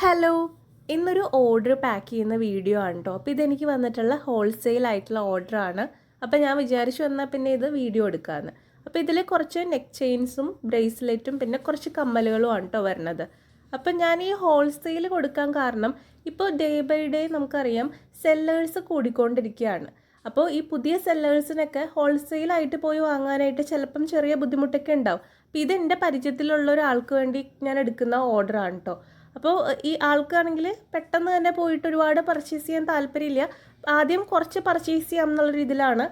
Hello, ഇന്നൊരു order pack ചെയ്യുന്ന video ആണ് കേട്ടോ. അപ്പോൾ ഇതെനിക്ക് വന്നിട്ടുള്ള ഹോൾസെയിൽ ആയിട്ടുള്ള ഓർഡറാണ്. അപ്പോൾ ഞാൻ വിചാരിച്ചു വന്നാൽ പിന്നെ ഇത് വീഡിയോ എടുക്കാമെന്ന്. അപ്പോൾ ഇതിൽ കുറച്ച് നെക്ക് ചെയിൻസും ബ്രേസ്ലെറ്റും പിന്നെ കുറച്ച് കമ്മലുകളും ആണ് കേട്ടോ വരുന്നത്. അപ്പം ഞാൻ ഈ ഹോൾസെയിൽ കൊടുക്കാൻ കാരണം ഇപ്പോൾ ഡേ ബൈ ഡേ നമുക്കറിയാം സെല്ലേഴ്സ് കൂടിക്കൊണ്ടിരിക്കുകയാണ്. അപ്പോൾ ഈ പുതിയ സെല്ലേഴ്സിനൊക്കെ ഹോൾസെയിലായിട്ട് പോയി വാങ്ങാനായിട്ട് ചിലപ്പം ചെറിയ ബുദ്ധിമുട്ടൊക്കെ ഉണ്ടാവും. അപ്പോൾ ഇത് എൻ്റെ പരിചയത്തിലുള്ള ഒരാൾക്ക് വേണ്ടി ഞാൻ എടുക്കുന്ന ഓർഡറാണ് കേട്ടോ. അപ്പോൾ ഈ ആൾക്കാണെങ്കിൽ പെട്ടെന്ന് തന്നെ പോയിട്ട് ഒരുപാട് പർച്ചേസ് ചെയ്യാൻ താല്പര്യമില്ല. ആദ്യം കുറച്ച് പർച്ചേസ് ചെയ്യാം എന്നുള്ള രീതിയിലാണ്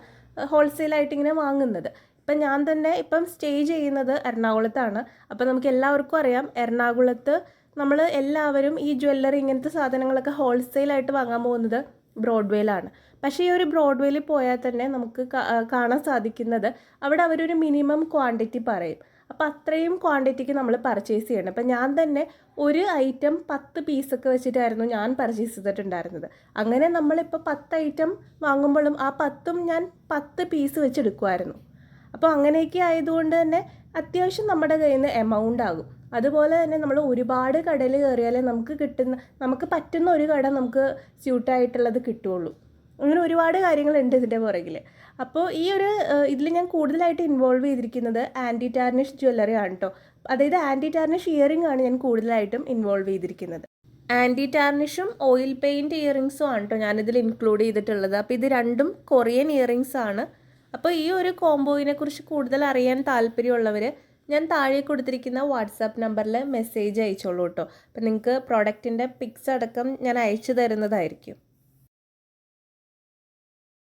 ഹോൾസെയിലായിട്ട് ഇങ്ങനെ വാങ്ങുന്നത്. ഇപ്പം ഞാൻ തന്നെ ഇപ്പം സ്റ്റേ ചെയ്യുന്നത് എറണാകുളത്താണ്. അപ്പോൾ നമുക്ക് എല്ലാവർക്കും അറിയാം എറണാകുളത്ത് നമ്മൾ എല്ലാവരും ഈ ജ്വല്ലറി ഇങ്ങനത്തെ സാധനങ്ങളൊക്കെ ഹോൾസെയിലായിട്ട് വാങ്ങാൻ പോകുന്നത് ബ്രോഡ്വേയിലാണ്. പക്ഷേ ഈ ഒരു ബ്രോഡ്വേയിൽ പോയാൽ തന്നെ നമുക്ക് കാണാൻ സാധിക്കുന്നത് അവിടെ അവരൊരു മിനിമം ക്വാണ്ടിറ്റി പറയും. അപ്പോൾ അത്രയും ക്വാണ്ടിറ്റിക്ക് നമ്മൾ പർച്ചേസ് ചെയ്യണം. അപ്പോൾ ഞാൻ തന്നെ ഒരു ഐറ്റം 10 പീസൊക്കെ വെച്ചിട്ടായിരുന്നു ഞാൻ പർച്ചേസ് ചെയ്തിട്ടുണ്ടായിരുന്നത്. അങ്ങനെ നമ്മളിപ്പോൾ 10 ഐറ്റം വാങ്ങുമ്പോഴും ആ 10ഉം ഞാൻ 10 പീസ് വെച്ചെടുക്കുമായിരുന്നു. അപ്പോൾ അങ്ങനെയൊക്കെ ആയതുകൊണ്ട് തന്നെ അത്യാവശ്യം നമ്മുടെ കയ്യിൽ നിന്ന് എമൗണ്ട് ആകും. അതുപോലെ തന്നെ നമ്മൾ ഒരുപാട് കടയിൽ കയറിയാലേ നമുക്ക് പറ്റുന്ന ഒരു കട നമുക്ക് സ്യൂട്ടായിട്ടുള്ളത് കിട്ടുകയുള്ളൂ. അങ്ങനെ ഒരുപാട് കാര്യങ്ങളുണ്ട് ഇതിൻ്റെ പുറകിൽ. അപ്പോൾ ഈ ഒരു ഇതിൽ ഞാൻ കൂടുതലായിട്ട് ഇൻവോൾവ് ചെയ്തിരിക്കുന്നത് ആൻറ്റി ടാർണിഷ് ജ്വല്ലറി ആണ് കേട്ടോ. അതായത് ആൻറ്റി ടാർണിഷ് ഇയറിംഗ് ആണ് ഞാൻ കൂടുതലായിട്ടും ഇൻവോൾവ് ചെയ്തിരിക്കുന്നത്. ആൻറ്റി ടാർണിഷും ഓയിൽ പെയിൻറ്റ് ഇയറിങ്സും ആണ് കേട്ടോ ഞാനിതിൽ ഇൻക്ലൂഡ് ചെയ്തിട്ടുള്ളത്. അപ്പോൾ ഇത് രണ്ടും കൊറിയൻ ഇയറിങ്സ് ആണ്. അപ്പോൾ ഈ ഒരു കോംബോയിനെ കുറിച്ച് കൂടുതൽ അറിയാൻ താല്പര്യമുള്ളവർ ഞാൻ താഴെ കൊടുത്തിരിക്കുന്ന വാട്സാപ്പ് നമ്പറിൽ മെസ്സേജ് അയച്ചോളൂ കേട്ടോ. അപ്പോൾ നിങ്ങൾക്ക് പ്രോഡക്റ്റിൻ്റെ പിക്സ് അടക്കം ഞാൻ അയച്ചു തരുന്നതായിരിക്കും.